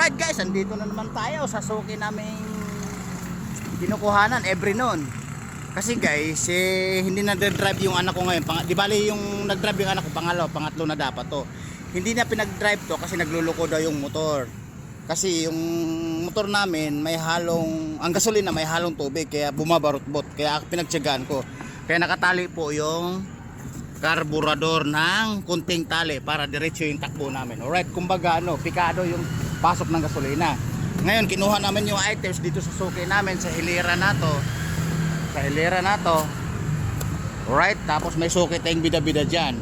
Alright guys, andito na naman tayo sa suki naming kinukuhanan every noon. Kasi guys, hindi na drive yung anak ko ngayon. Di bali yung nag-drive yung anak ko, pangatlo na dapat to. Hindi na pinag-drive to kasi nagluluko daw yung motor. Kasi yung motor namin may halong, ang gasolina may halong tubig, kaya bumabarot-bot. Kaya pinagtiyagaan ko. Kaya nakatali po yung karburador ng kunting tali para diretso yung takbo namin. Alright, kumbaga pikado yung pasok ng gasolina. Ngayon kinuha namin yung items dito sa suki namin sa hilera na to. Alright, tapos may suki tayong bida-bida dyan.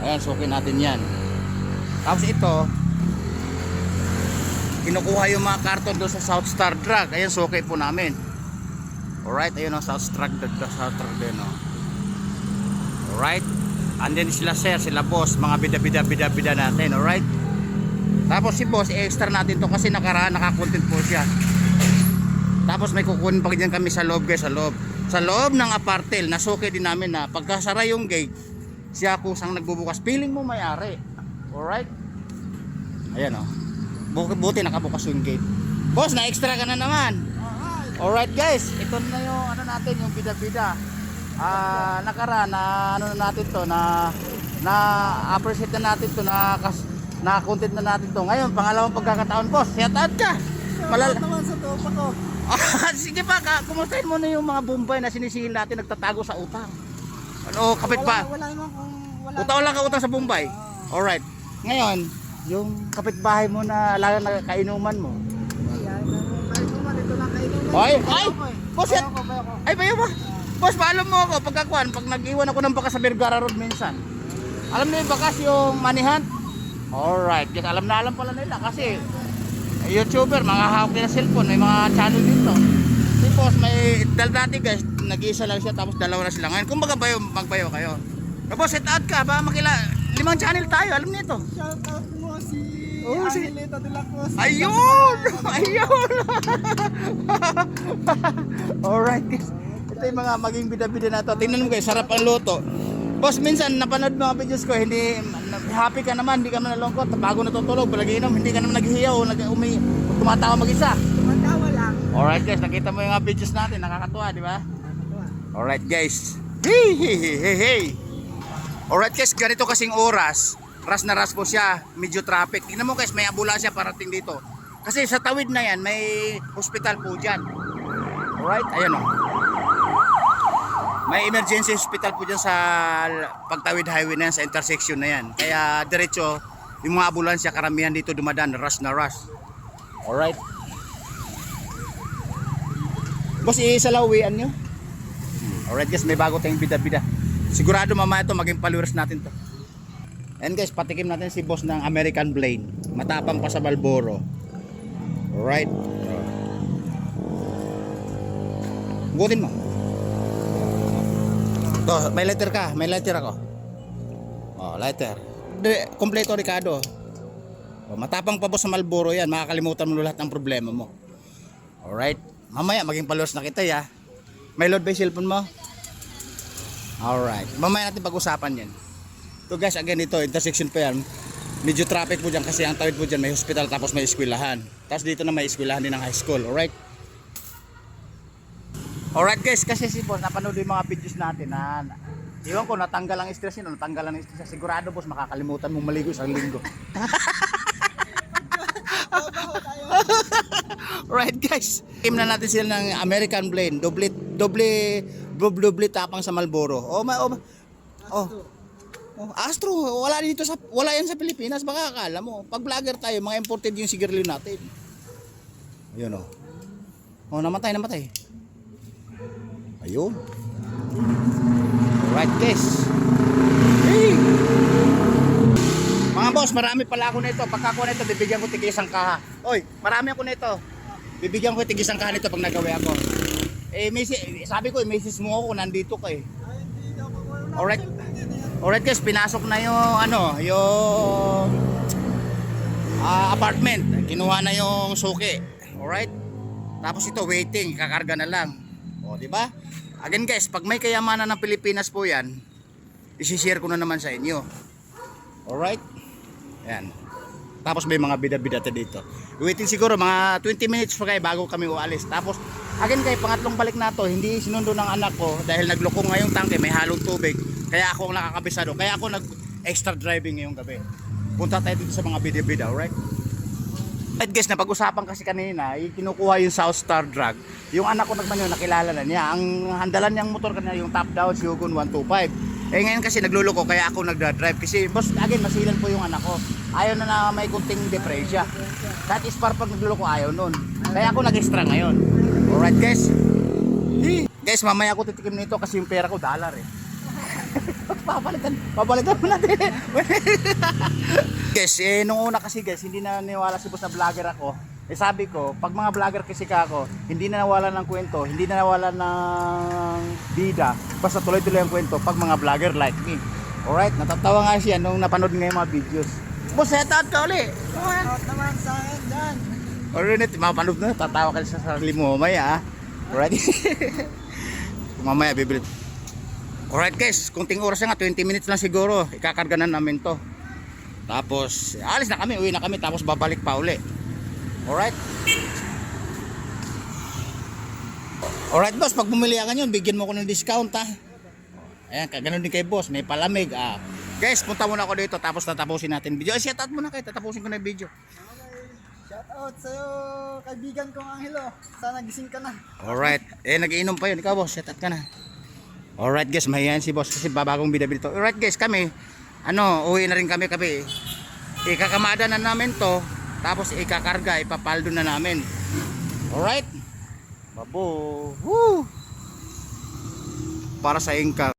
Ayan, suki natin yan. Tapos ito, kinukuha yung mga karton doon sa South Star Drug. Ayan, suki po namin. Alright, ayun o, South Star Drug din o. Alright, and then sila sir, sila boss, mga bida-bida natin. Alright, tapos si boss, extra natin to kasi naka-content po siya. Tapos may kukunin pa dyan kami sa loob guys, sa loob ng apartel. Nasuki din namin na pagkasara yung gate, siya kusang nagbubukas, feeling mo may-ari. Alright, ayan o, buti nakabukas yung gate. Boss, na-extra ka na naman. Alright guys, ito na yung ano natin, yung bida-bida. Nakaraan na ano na natin to, na appreciate na natin to, na content na natin to. Ngayon, pangalawang pagkakataon boss, shout out ka. Naman sa topa ko. Sige pa, kumustahin mo na yung mga Bombay na sinisingil natin nagtatago sa utang. Ano, kapit pa? Wala naman kung wala. Wala ka utang sa Bombay. Alright. Ngayon, yung kapitbahay mo na lalo na kainuman mo. Kainuman, ito lang kainuman. Ay! Boss, yan! Bayoko. Ay, bayo ba? Boss, paalam mo ako pag nag-iwan ako ng baka sa Vergara Road minsan. Alam niyo yung bakas yung manihan? Alright, yes, alam pala nila kasi YouTuber, mga hawak nila cellphone, may mga channel dito. Si boss, may dati guys, nag-iisa lang siya tapos dalawa na sila. Ngayon, kung magbayo kayo. Boss, set out ka ba? 5 channel tayo, alam niyo ito. Shout out mo si si Angelita de la Cruz. Ayun! Alright guys, ito yung mga maging bida-bida na to. Tingnan mo guys, sarap ang luto. Boss, minsan napanood mga videos ko, hindi happy ka naman, hindi ka naman nalungkot, bago natutulog, palagi inom, hindi ka naman naghihiyaw, tumatawa mag-isa. Tumatawa lang. Alright guys, nakita mo yung mga videos natin, nakakatuwa, di ba? Alright guys. Hey. Alright guys, ganito kasing oras, ras na ras po siya, medyo traffic. Tingnan mo guys, may ambulansya parating dito. Kasi sa tawid na yan, may hospital po dyan. Alright, ayan o. May emergency hospital po dyan sa pagtawid highway na yan, sa intersection na yan. Kaya diretso, yung mga ambulansya, karamihan dito dumadaan, rush na rush. Alright. Boss, iisalawian nyo? Alright guys, may bago tayong bida-bida. Sigurado mamaya ito, maging followers natin to. And guys, patikim natin si boss ng American Blade. Matapang pa sa Marlboro. Alright. Gutin mo. To, may lighter ka, may lighter ako. Oh, lighter. Kompleto Ricardo. Oh, matapang pa po sa Marlboro yan, makakalimutan mo lahat ng problema mo. Alright. Mamaya maging followers na kita ya. May load ba yung cellphone mo? Alright. Mamaya natin pag-usapan yan. So guys, again ito, intersection pa yan. Medyo traffic po dyan kasi ang tawid po dyan may hospital tapos may eskwelahan. Tapos dito na may eskwelahan din ng high school. Alright. Alright guys, kasi si boss napanood yung mga videos natin na iwan ko natanggal ang stress niya, sigurado boss makakalimutan mong maligo isang linggo. Alright guys, team na natin sila ng American Blade, doble tapang sa Marlboro. Astro, wala yan sa Pilipinas, baka akala mo. Pag vlogger tayo, mga imported yung sigarilyo natin. Ayun o. Namatay. Ayun. Alright guys. Hey! Mga boss, marami pala ako nito. Pagkakuha nito, bibigyan ko tig-isang kaha. Oy, marami ako nito. Bibigyan ko tig-isang kaha nito pag nagawa ako. Sabi ko, message mo ako, nandito ka eh. Alright. Alright guys, pinasok na yung apartment. Kinuha na yung suki. Alright. Tapos ito waiting, kakarga na lang. O, di ba? Again guys, pag may kayamanan ng Pilipinas po 'yan, i-share ko na naman sa inyo. Alright? Ayan. Tapos may mga bida-bidate dito. Waiting siguro mga 20 minutes pa kayo bago kami ualis. Tapos again kayo, pangatlong balik na to, hindi sinundo ng anak ko dahil naglukong ngayong tangke, may halong tubig. Kaya ako ang nakakabisado. Kaya ako nag-extra driving ngayong gabi. Punta tayo dito sa mga bida-bida, alright? At guys, napag-usapan kasi kanina, kinukuha yung South Star Drag. Yung anak ko naman yun, nakilala na niya. Ang handalan niyang motor kanina, yung top down, Shogun 125. Eh ngayon kasi nagluloko, kaya ako nagdadrive. Kasi boss, again, masilan po yung anak ko. Ayaw na may kunting depresya. That is par pag nagluloko, ayaw nun. Kaya ako nag-extra ngayon. Alright guys. Guys, mamaya ako titikim nito kasi yung pera ko dollar eh. Papalitan mo natin. Guys, nung una kasi guys, hindi na niwala si boss na vlogger ako. Sabi ko, pag mga vlogger kasi ako, hindi na nawala ng kwento, hindi na nawala ng bida, basta tuloy-tuloy ang kwento pag mga vlogger like me. Alright, natatawa nga siya nung napanood nga yung mga videos. Boss, set out ka uli. Out naman sa akin dyan. Alright, mapanood na, tatawa ka sa sarili mo mamaya. Alright. Mamaya bibili. Alright guys, kunting oras na nga, 20 minutes lang siguro, ikakarga na namin to. Tapos, alis na kami, uwi na kami, tapos babalik pa uli. Alright. Alright boss, pag bumili ka yun, bigyan mo ko ng discount ha. Ayan, ganun din kay boss, may palamig. Guys, punta muna ako dito, tapos tatapusin natin video. Shout out muna kayo, tatapusin ko na yung video. Okay. Shout out sa'yo, kaibigan kong Angelo. Sana gising ka na. Alright, nagiinom pa yun. Ikaw boss, shout out ka na. Alright guys, mahihayin si boss kasi babagong bida-bida to. Alright guys, kami, uwi na rin kami. Ikakamada na namin to. Tapos ikakarga, ipapaldo na namin. Alright? Babo. Woo! Para sa income.